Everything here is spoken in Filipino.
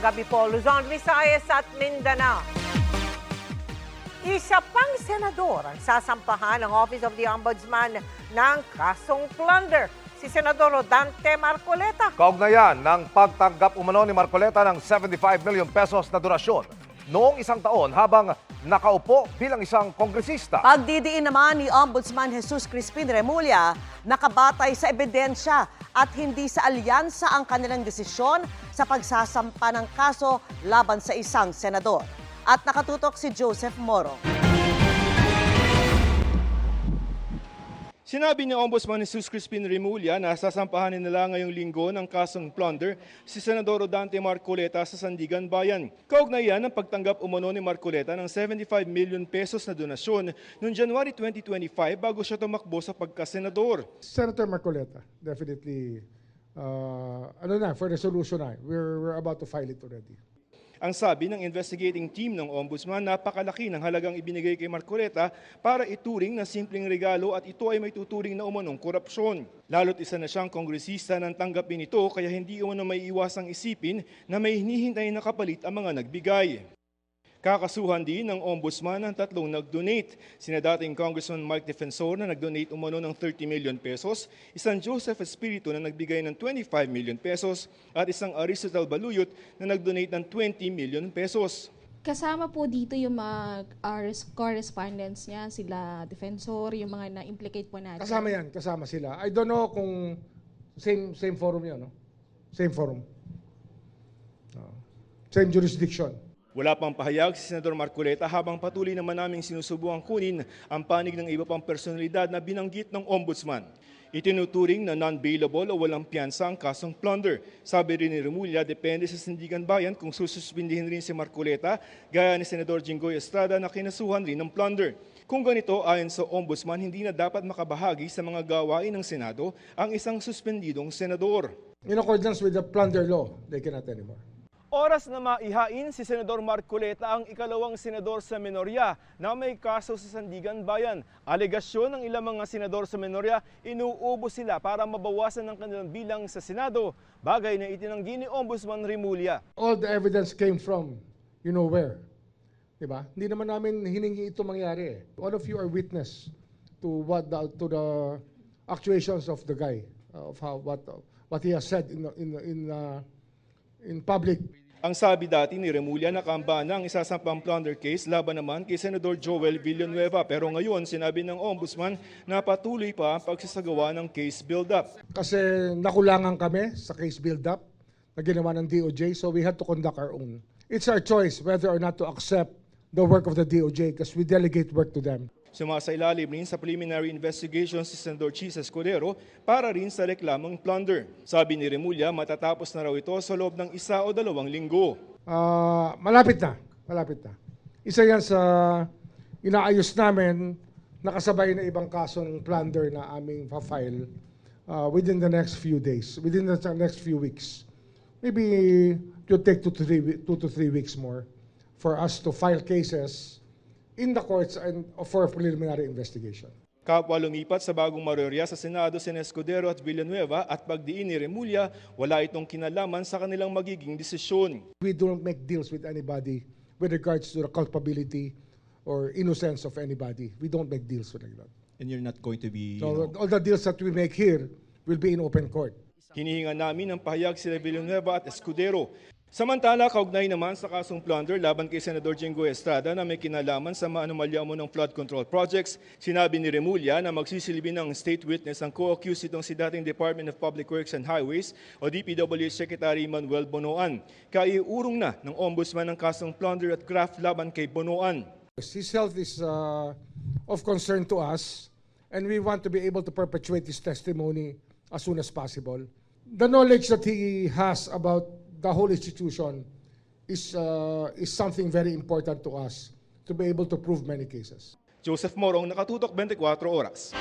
gabi po, Luzon, Visayas at Mindanao. Isa pang senador ang sasampahan ng Office of the Ombudsman ng kasong plunder, si Senador Rodante Marcoleta. Kaugnayan ng pagtanggap umano ni Marcoleta ng 75 million pesos na donasyon noong isang taon habang nakaupo bilang isang kongresista. Pagdidiin naman ni Ombudsman Jesus Crispin Remulla, nakabatay sa ebidensya at hindi sa alyansa ang kanilang desisyon sa pagsasampa ng kaso laban sa isang senador. At nakatutok si Joseph Moro. Sinabi ni Ombudsman Jesus Crispin Remulla na sasampahanin nila ngayong linggo ng kasong plunder si Senador Rodante Marcoleta sa Sandigan Bayan. Kaugnayan ng pagtanggap umano ni Marcoleta ng 75 million pesos na donasyon noong January 2025 bago siya tumakbo sa pagkasenador. Senator Marcoleta, definitely, for resolution na. We're about to file it already. Ang sabi ng investigating team ng Ombudsman, napakalaki ng halagang ibinigay kay Marcoleta para ituring na simpleng regalo at ito ay may tuturing na umanong korupsyon. Lalo't isa na siyang kongresista nang tanggapin ito kaya hindi umano may iwasang isipin na may hinihintay na kapalit ang mga nagbigay. Kakasuhan din ng Ombudsman ang tatlong nag-donate. Sina dating Congressman Mike Defensor na nag-donate umano ng 30 million pesos, isang Joseph Espiritu na nagbigay ng 25 million pesos at isang Aristotle Baluyot na nag-donate ng 20 million pesos. Kasama po dito yung mga correspondents niya, sila Defensor, yung mga na-implicate po natin. Kasama sila. I don't know kung same forum yun, no? Same forum. Same jurisdiction. Wala pang pahayag si Senador Marcoleta habang patuloy naman naming sinusubukan kunin ang panig ng iba pang personalidad na binanggit ng Ombudsman. Itinuturing na non-bailable o walang piyansa ang kasong plunder. Sabi rin ni Remulla, depende sa Sandigan Bayan kung sususpindihin rin si Marcoleta gaya ni Senador Jinggoy Estrada na kinasuhan rin ng plunder. Kung ganito, ayon sa Ombudsman, hindi na dapat makabahagi sa mga gawain ng Senado ang isang suspendidong senador. In accordance with the plunder law, they cannot anymore. Oras na maihain si Senador Marcoleta ang ikalawang senador sa Menorya na may kaso sa Sandigan Bayan. Alegasyon ng ilang mga senador sa Menorya, inuubo sila para mabawasan ang kanilang bilang sa Senado, bagay na itinanggi ni Ombudsman Remulla. All the evidence came from, you know where. Diba? Hindi naman namin hiningi ito mangyari. All of you are witness to the actuations of the guy, of what he has said in public. Ang sabi dati ni Remulla, nakamba na ang isasampang plunder case laban naman kay Senador Joel Villanueva. Pero ngayon, sinabi ng Ombudsman na patuloy pa ang pagsasagawa ng case build-up. Kasi nakulangan kami sa case build-up na ginawa ng DOJ, so we had to conduct our own. It's our choice whether or not to accept the work of the DOJ because we delegate work to them. Sumasailalim rin sa preliminary investigation si Senador Chis Escudero para rin sa reklamong plunder. Sabi ni Remulla, matatapos na raw ito sa loob ng 1 o 2 linggo. Malapit na. Isa yan sa inaayos namin, nakasabay na ibang kaso ng plunder na aming pa-file within the next few days, within the next few weeks. Maybe it will take 2 to 3 weeks more for us to file cases in the courts and for a preliminary investigation. Kapwa lumipat sa bagong marorya sa Senado si Escudero at Villanueva at pagdiin ni Remulla, wala itong kinalaman sa kanilang magiging desisyon. We don't make deals with anybody with regards to the culpability or innocence of anybody. We don't make deals with that. And you're not going to be... So all the deals that we make here will be in open court. Hinihinga namin ang pahayag sila Villanueva at Escudero. Samantala, kaugnay naman sa kasong plunder laban kay Senador Jinggoy Estrada na may kinalaman sa maanumalya mo ng flood control projects, sinabi ni Remulla na magsisilbi ng state witness ang co-accused itong si dating Department of Public Works and Highways o DPWH Secretary Manuel Bonoan. Kaiurong na ng Ombudsman ang kasong plunder at graft laban kay Bonoan. His health is of concern to us and we want to be able to perpetuate his testimony as soon as possible. The knowledge that he has about the whole institution is something very important to us to be able to prove many cases. Joseph Morong, Nakatutok 24 Oras.